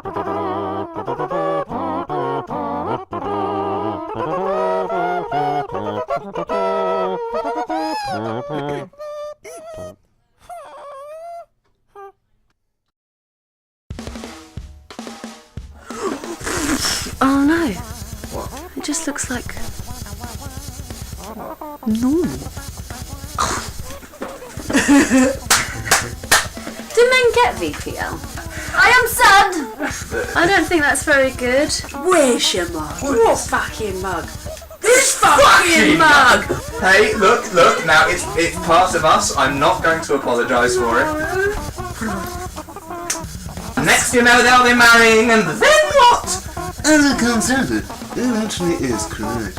Oh no. What? It just looks like normal. Do men get VPL? I am sad! I don't think that's very good. Where's your mug? What fucking mug? This fucking mug! Hey, look, now it's part of us. I'm not going to apologise for it. Next you know they'll be marrying, and then what? As it comes out, it actually is correct.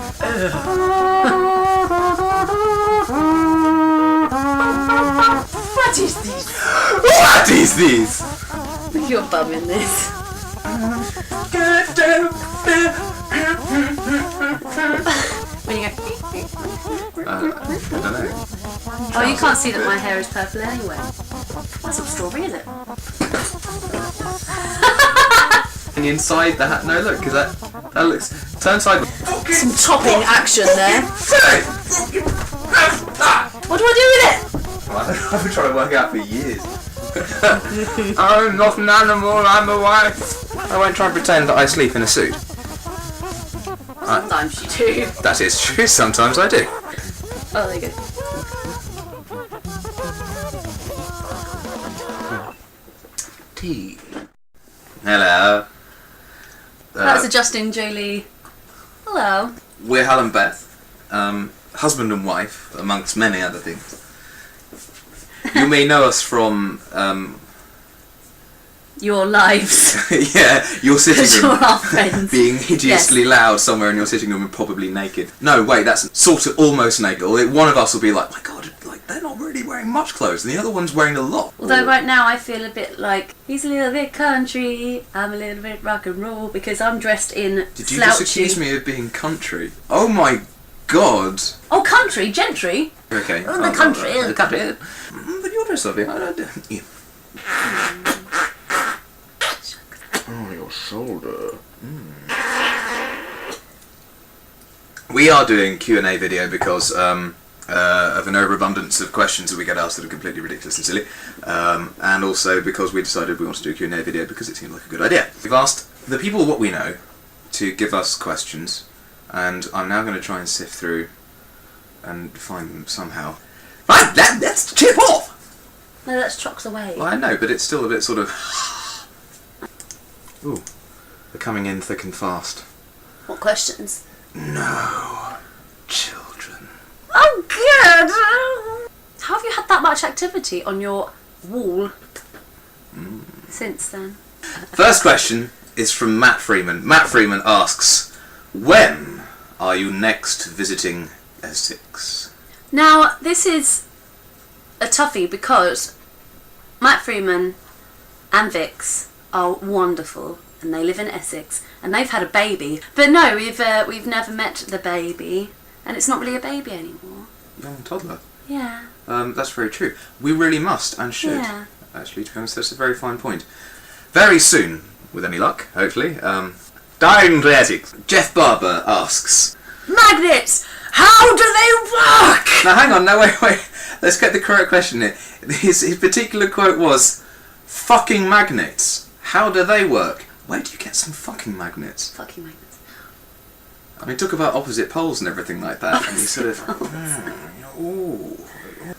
What is this? What is this? You're bumming this. When you go... I don't know. Oh, you can't see that my hair is purple anyway. That's not strawberry, is it? And inside that, no, look, because that looks. Turn sideways. Some topping action there. What do I do with it? Well, I've been trying to work out for years. I'm not an animal, I'm a wife. I won't try and pretend that I sleep in a suit. Sometimes you do. That is true, sometimes I do. Oh, there you go. Tea. Hello. That's adjusting Jolie. Hello. We're Hal and Beth, husband and wife, amongst many other things. You may know us from your lives. yeah, your sitting room. You're our friends. Being hideously loud somewhere in your sitting room and probably naked. No, wait, that's sort of almost naked. One of us will be like, my God, like they're not really wearing much clothes, and the other one's wearing a lot. Although right now I feel a bit like he's a little bit country, I'm a little bit rock and roll because I'm dressed in Did you slouchy. just accuse me of being country? Oh my God. Oh, country, gentry. Okay. Oh, the country. The country. But you're dressed lovely. Yeah. Oh, your shoulder. We are doing Q&A video because of an overabundance of questions that we get asked that are completely ridiculous and silly, and also because we decided we want to do a Q&A video because it seemed like a good idea. We've asked the people what we know to give us questions, and I'm now going to try and sift through and find them somehow. Right, let's chip off! No, that's trucks away. Well, I know, but it's still a bit sort of... Ooh, they're coming in thick and fast. What questions? No children. Oh, good! How have you had that much activity on your wall since then? First question is from Matt Freeman. Matt Freeman asks, when are you next visiting Essex? Now, this is a toughie because Matt Freeman and Vix are wonderful and they live in Essex and they've had a baby. But no, we've never met the baby and it's not really a baby anymore. Young toddler. Yeah. That's very true. We really must and should. Yeah. Actually, to be honest, that's a very fine point. Very soon, with any luck, hopefully. Down to Essex. Jeff Barber asks, Magnets! How do they work? now hang on, no wait. Let's get the correct question here. His particular quote was, fucking magnets. How do they work? Where do you get some fucking magnets? Fucking magnets. I mean, talk about opposite poles and everything like that. And he sort of, ooh.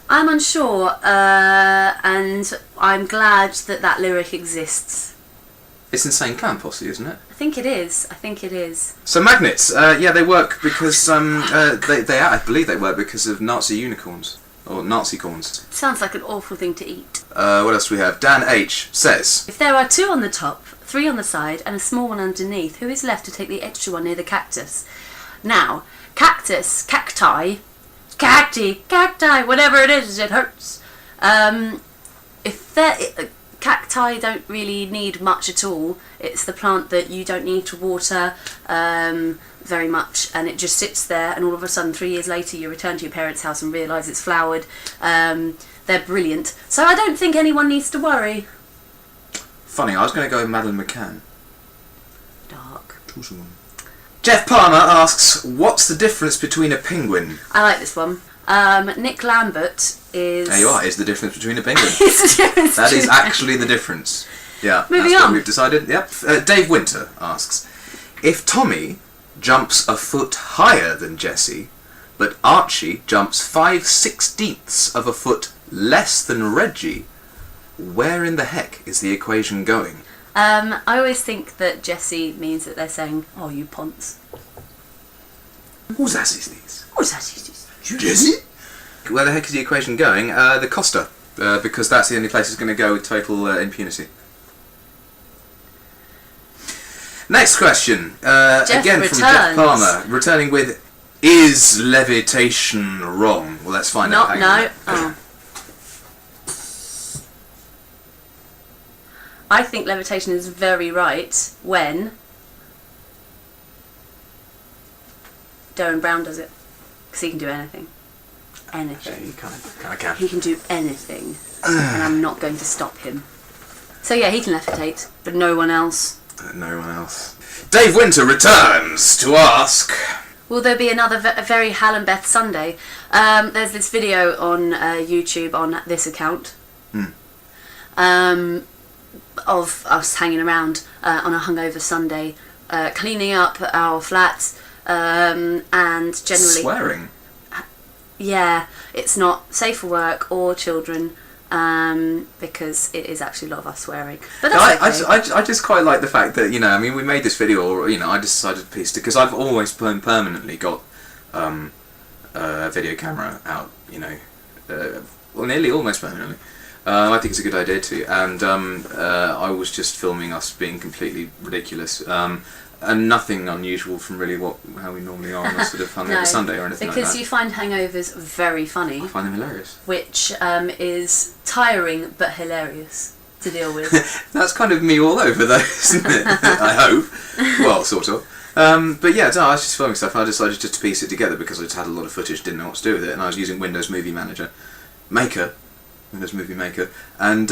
I'm unsure, and I'm glad that that lyric exists. It's Insane Clown Posse, isn't it? I think it is. I think it is. So magnets, yeah, they work because I believe they work because of Nazi unicorns or Nazi corns. Sounds like an awful thing to eat. What else do we have? Dan H says, If there are 2 on the top, 3 on the side, and a small one underneath, who is left to take the extra one near the cactus? Now, cactus, cacti, whatever it is, it hurts. Cacti don't really need much at all. It's the plant that you don't need to water very much, and it just sits there, and all of a sudden 3 years later you return to your parents' house and realise it's flowered. They're brilliant. So I don't think anyone needs to worry. funny, I was going to go with Madeleine McCann. Jeff Palmer asks, what's the difference between a penguin? I like this one. Nick Lambert is... There you are, is the difference between a penguin. It's the difference That is between- actually the difference. Yeah, Moving that's on. what we've decided. Yep. Dave Winter asks, if Tommy jumps a foot higher than Jessie, but Archie jumps 5/16 of a foot less than Redgie, where in the heck is the equation going? I always think that Jessie means that they're saying, oh, you ponce. Who's that is these? What's that? Jessie? Where the heck is the equation going? The Costa, because that's the only place it's going to go with total impunity. Next question, again from Jeff Palmer, returning with, is levitation wrong? Well, let's find out. No. Oh. I think levitation is very right when Darren Brown does it. Because he can do anything. Anything. You kind of can. He can do anything. And I'm not going to stop him. So yeah, he can levitate, but no one else. No one else. Dave Winter returns to ask, Will there be another very Hal and Beth Sunday? There's this video on YouTube on this account of us hanging around on a hungover Sunday, cleaning up our flats, and generally... swearing? Yeah, it's not safe for work or children, because it is actually a lot of us swearing. But that's okay. I just quite like the fact that, I mean, we made this video, or, I decided to piece it, because I've always permanently got a video camera out, well, nearly almost permanently. I think it's a good idea too, and I was just filming us being completely ridiculous, and nothing unusual from really how we normally are on a sort of hungover Sunday or anything like that. Because you find hangovers very funny. I find them hilarious. Which is tiring but hilarious to deal with. That's kind of me all over though, isn't it? I hope. Well, sort of. But yeah, no, I was just filming stuff. I decided just to piece it together because I just had a lot of footage, didn't know what to do with it, and I was using Windows Movie Maker, and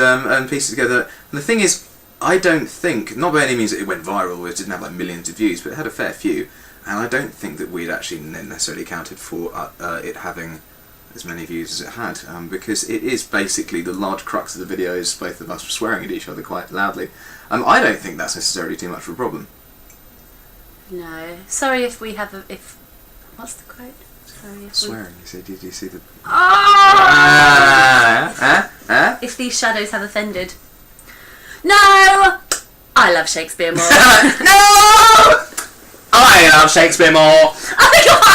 pieced it together. And the thing is, I don't think, not by any means that it went viral, it didn't have like millions of views, but it had a fair few, and I don't think that we'd actually necessarily accounted for it having as many views as it had, because it is basically the large crux of the video is both of us swearing at each other quite loudly. I don't think that's necessarily too much of a problem. No. Sorry if we have what's the quote? Sorry if Swearing, you see, did you see the... If these shadows have offended. No! I love Shakespeare more. No! I love Shakespeare more! I think you're fine!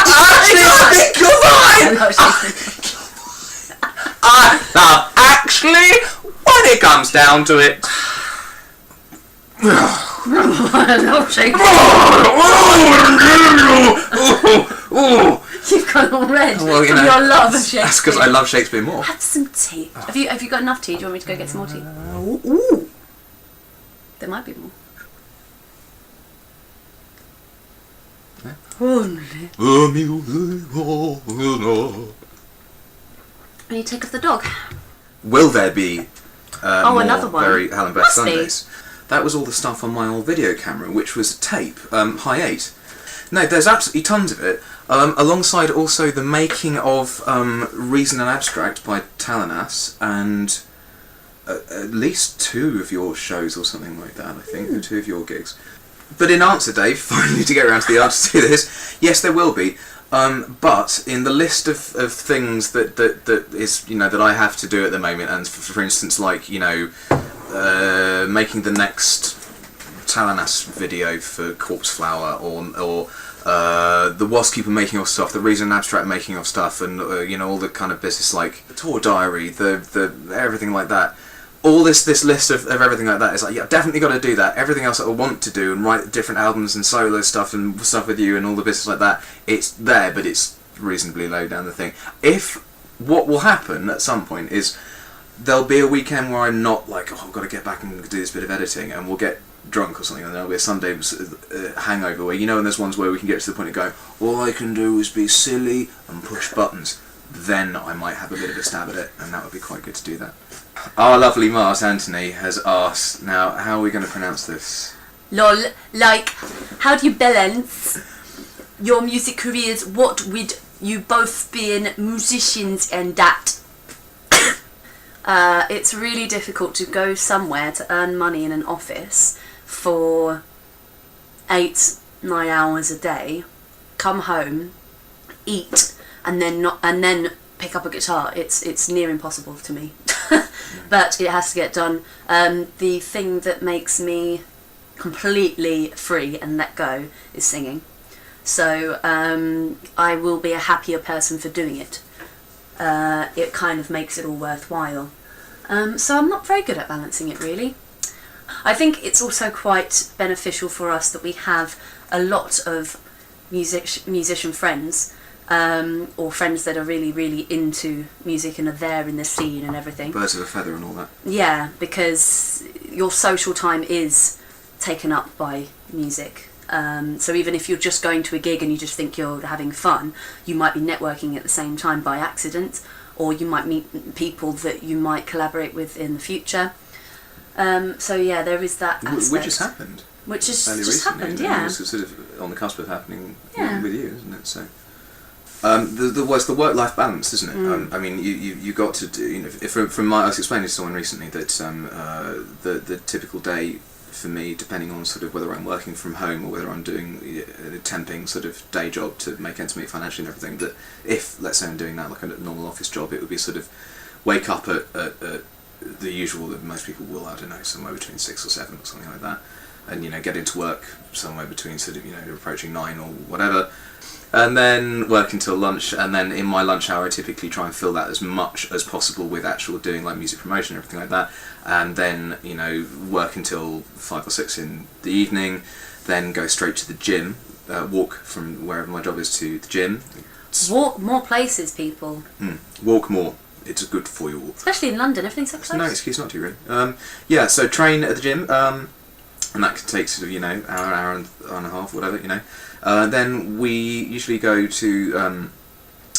I love Shakespeare. I love actually, when it comes down to it... I love Shakespeare. You've gone all red from your love of Shakespeare. That's because I love Shakespeare more. Have some tea. Have you got enough tea? Do you want me to go get some more tea? Ooh. There might be more. When you take off the dog. Will there be more another one? very Hal and Beth Must be. Sundays? That was all the stuff on my old video camera, which was tape, high 8. No, there's absolutely tons of it, alongside also the making of Reason and Abstract by Balenss, and at least 2 of your shows or something like that, I think, or 2 of your gigs. But in answer, Dave, finally to get around to the answer to this, yes, there will be. But in the list of things that is that I have to do at the moment, and for instance, like making the next Balenss video for Corpse Flower, or the Waskeeper making of stuff, the Reason and Abstract making of stuff, and all the kind of business like the tour diary, the everything like that. All this list of everything like that is like, yeah, I've definitely got to do that. Everything else that I want to do and write different albums and solo stuff and stuff with you and all the business like that, it's there, but it's reasonably low down the thing. What will happen at some point is there'll be a weekend where I'm not like, oh, I've got to get back and do this bit of editing, and we'll get drunk or something, and there'll be a Sunday hangover where, and there's ones where we can get to the point of going, all I can do is be silly and push buttons. Then I might have a bit of a stab at it, and that would be quite good to do that. Our lovely Mars Anthony has asked, now, how are we going to pronounce this? Lol. Like, how do you balance your music careers? What would you both being musicians and that? It's really difficult to go somewhere to earn money in an office for 8-9 hours a day, come home, eat, and then pick up a guitar. It's near impossible to me. But it has to get done. The thing that makes me completely free and let go is singing. So I will be a happier person for doing it. It kind of makes it all worthwhile. So I'm not very good at balancing it, really. I think it's also quite beneficial for us that we have a lot of musician friends, or friends that are really, really into music and are there in the scene and everything. Birds of a feather and all that. Yeah, because your social time is taken up by music. So even if you're just going to a gig and you just think you're having fun, you might be networking at the same time by accident, or you might meet people that you might collaborate with in the future. So yeah, there is that aspect. Which has happened. Which has Fairly just recently, happened, and yeah. It's sort of on the cusp of happening Yeah. with you, isn't it? So, the work-life balance, isn't it? I mean, you got to do. You know, I was explaining to someone recently that the typical day for me, depending on sort of whether I'm working from home or whether I'm doing a temping sort of day job to make ends meet financially and everything, that if, let's say I'm doing that like a normal office job, it would be sort of wake up at the usual that most people will, I don't know, somewhere between 6 or 7 or something like that, and get into work somewhere between sort of approaching 9 or whatever, and then work until lunch, and then in my lunch hour I typically try and fill that as much as possible with actual doing like music promotion and everything like that, and then work until 5 or 6 in the evening, then go straight to the gym, walk from wherever my job is to the gym. Walk more places, people. Walk more. It's good for you all. Especially in London, everything's so close. No excuse not to, really. Yeah, so train at the gym, and that could take sort of hour and a half, whatever, then we usually go to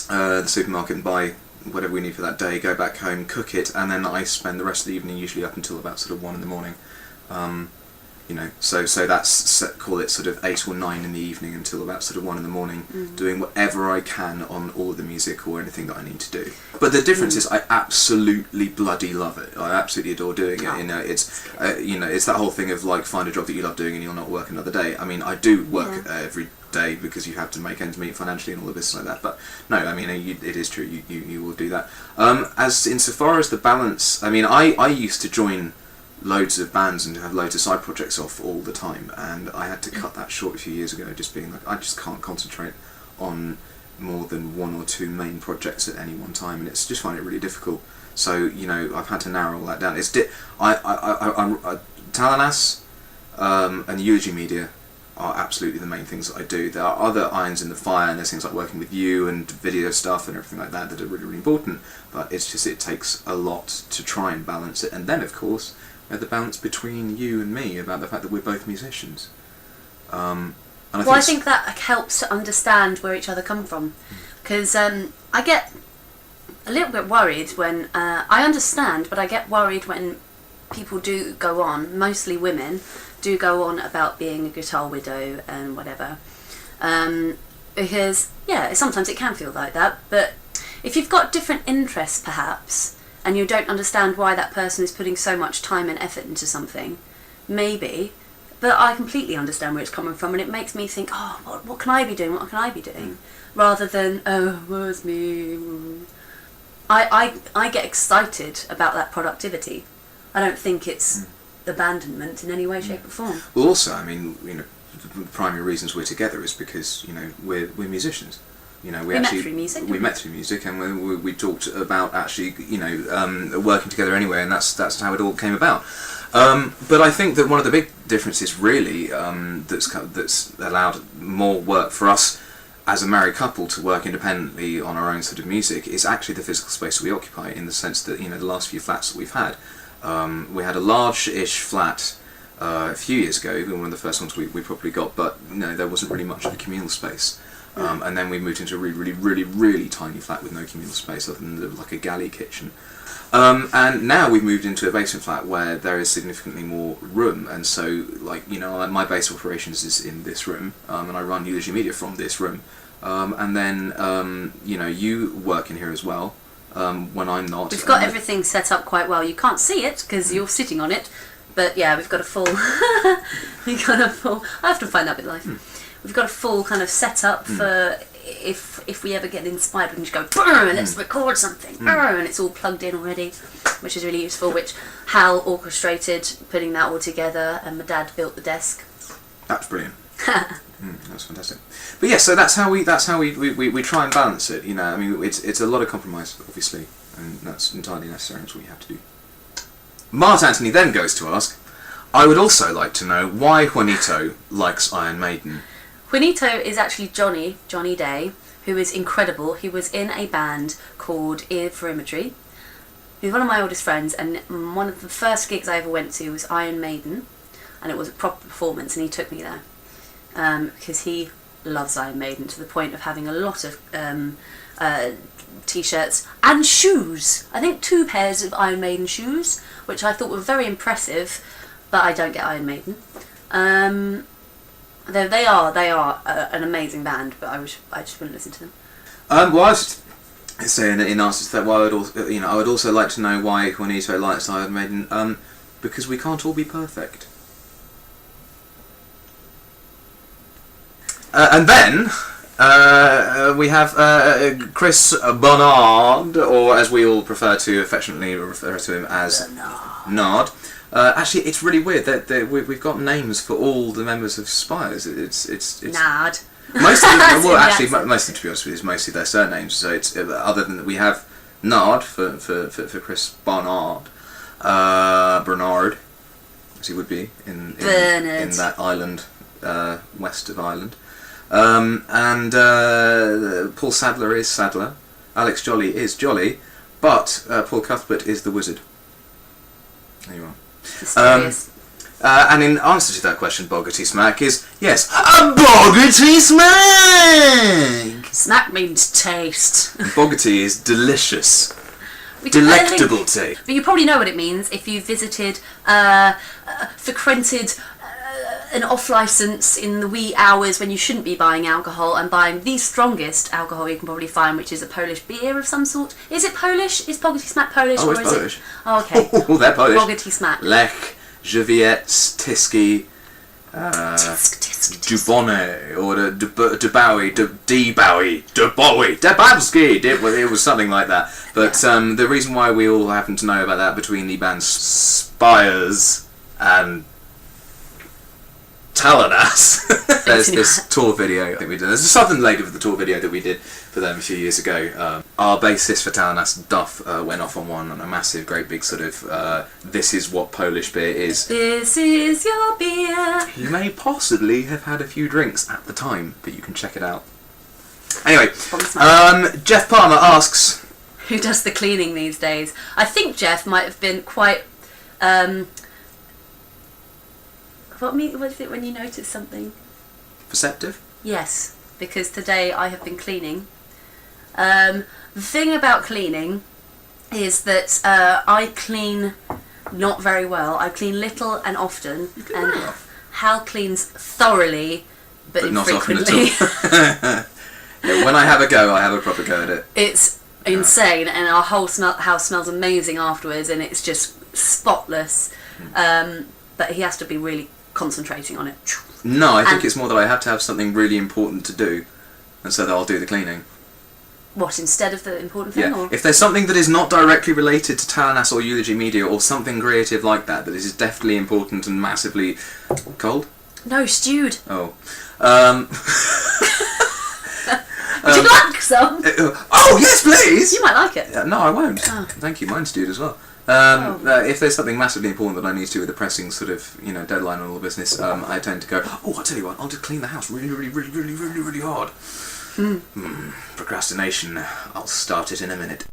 the supermarket and buy whatever we need for that day, go back home, cook it, and then I spend the rest of the evening usually up until about sort of 1 in the morning. So that's call it sort of 8 or 9 in the evening until about sort of 1 in the morning, doing whatever I can on all of the music or anything that I need to do. But the difference is I absolutely bloody love it. I absolutely adore doing it. It's that whole thing of like find a job that you love doing and you'll not work another day. I mean, I do work every day because you have to make ends meet financially and all of this like that. But no, I mean it is true. You will do that. As insofar as the balance, I mean, I used to join loads of bands and have loads of side projects off all the time, and I had to cut that short a few years ago, just being like, I just can't concentrate on more than 1 or 2 main projects at any one time, and it's just find it really difficult. So I've had to narrow all that down. It's Balenss and Eulogy Media are absolutely the main things that I do. There are other irons in the fire, and there's things like working with you and video stuff and everything like that that are really, really important, but it's just, it takes a lot to try and balance it. And then of course the balance between you and me about the fact that we're both musicians. I think that helps to understand where each other come from, because I get a little bit worried when I understand, but I get worried when people do go on, mostly women, do go on about being a guitar widow and whatever, because sometimes it can feel like that, but if you've got different interests perhaps, and you don't understand why that person is putting so much time and effort into something, maybe, but I completely understand where it's coming from, and it makes me think, oh, what can I be doing, what can I be doing, rather than, oh, where's me. I get excited about that productivity. I don't think it's abandonment in any way, shape or form. Well, also, I mean, the primary reasons we're together is because, we're musicians. We met through music, and we talked about actually, working together anyway, and that's how it all came about. But I think that one of the big differences, really, that's allowed more work for us as a married couple to work independently on our own sort of music is actually the physical space we occupy. In the sense that the last few flats that we've had, we had a large-ish flat a few years ago, even one of the first ones we probably got, but there wasn't really much of a communal space. And then we moved into a really, really, really, really tiny flat with no communal space other than like a galley kitchen. And now we've moved into a basement flat where there is significantly more room, and so, like, you know, my base of operations is in this room, and I run Untitled Media from this room. And then, you know, you work in here as well, when I'm not. We've got everything set up quite well. You can't see it because you're sitting on it, but yeah, we've got a full. I have to find that bit live. We've got a full kind of setup for if we ever get inspired, we can just go, let's record something, and it's all plugged in already, which is really useful. Which Hal orchestrated putting that all together, and my dad built the desk. That's brilliant. That's fantastic. But yeah, so that's how we try and balance it. You know, I mean, it's a lot of compromise, obviously, and that's entirely necessary. That's what you have to do. Mart Anthony then goes to ask, I would also like to know why Juanito likes Iron Maiden. Juanito is actually Johnny Day, who is incredible. He was in a band called Ear for Imagery. He's one of my oldest friends, and one of the first gigs I ever went to was Iron Maiden, and it was a proper performance, and he took me there. Because he loves Iron Maiden to the point of having a lot of t-shirts and shoes. I think 2 pairs of Iron Maiden shoes, which I thought were very impressive, but I don't get Iron Maiden. They are an amazing band, but I just wouldn't listen to them. Well, I was saying in answer to that, why I would also like to know why Juanito likes Iron Maiden. Because we can't all be perfect. And then we have Chris Bernard, or as we all prefer to affectionately refer to him as Nard. Actually, it's really weird that we've got names for all the members of Spires. It's Nard. Most of them, well, actually, most of them, to be honest with you, is mostly their surnames. So it's other than that, we have Nard for Chris Bernard, Bernard, as he would be in that island west of Ireland. And Paul Sadler is Sadler, Alex Jolly is Jolly, but Paul Cuthbert is the Wizard. There you are. Mysterious. And in answer to that question, bogaty smak is, yes, A bogaty smak! Smak means taste. bogaty is delicious. We can Delectable tea. But you probably know what it means if you visited, frequented an off-licence in the wee hours when you shouldn't be buying alcohol and buying the strongest alcohol you can probably find, which is a Polish beer of some sort. Is it Polish? Is bogaty smak Polish? Oh, or it's is Polish. It? Oh, okay. Oh, they're Polish. Bogaty smak. Lech, Żywiec, Tiski, Tisk. Dubonne, or Dubowie, Debowski. It was something like that. But the reason why we all happen to know about that between the bands Spires and Balenss. There's this tour video I think we did. There's a Southern Lady of the tour video that we did for them a few years ago. Our bassist for Balenss, Duff, went off on a massive, great big sort of this is what Polish beer is. This is your beer. You may possibly have had a few drinks at the time, but you can check it out. Anyway, Jeff Palmer asks, who does the cleaning these days? I think Jeff might have been quite. What is it when you notice something? perceptive? Yes, because today I have been cleaning. The thing about cleaning is that I clean not very well. I clean little and often, and Hal cleans thoroughly, but not often infrequently. at all. Yeah, when I have a go, I have a proper go at it. It's insane, and our whole house smells amazing afterwards, and it's just spotless. But he has to be really concentrating on it. No, I think it's more that I have to have something really important to do, and so that I'll do the cleaning. What, instead of the important thing? Yeah. Or? If there's something that is not directly related to Balenss or Eulogy Media or something creative like that is definitely important and massively cold. No, stewed. Oh. Would you like some? Oh yes, please. You might like it. No, I won't. Oh. Thank you. Mine's stewed as well. If there's something massively important that I need to do with a pressing sort of deadline and all the business, I tend to go, I'll tell you what, I'll just clean the house really hard. Procrastination. I'll start it in a minute.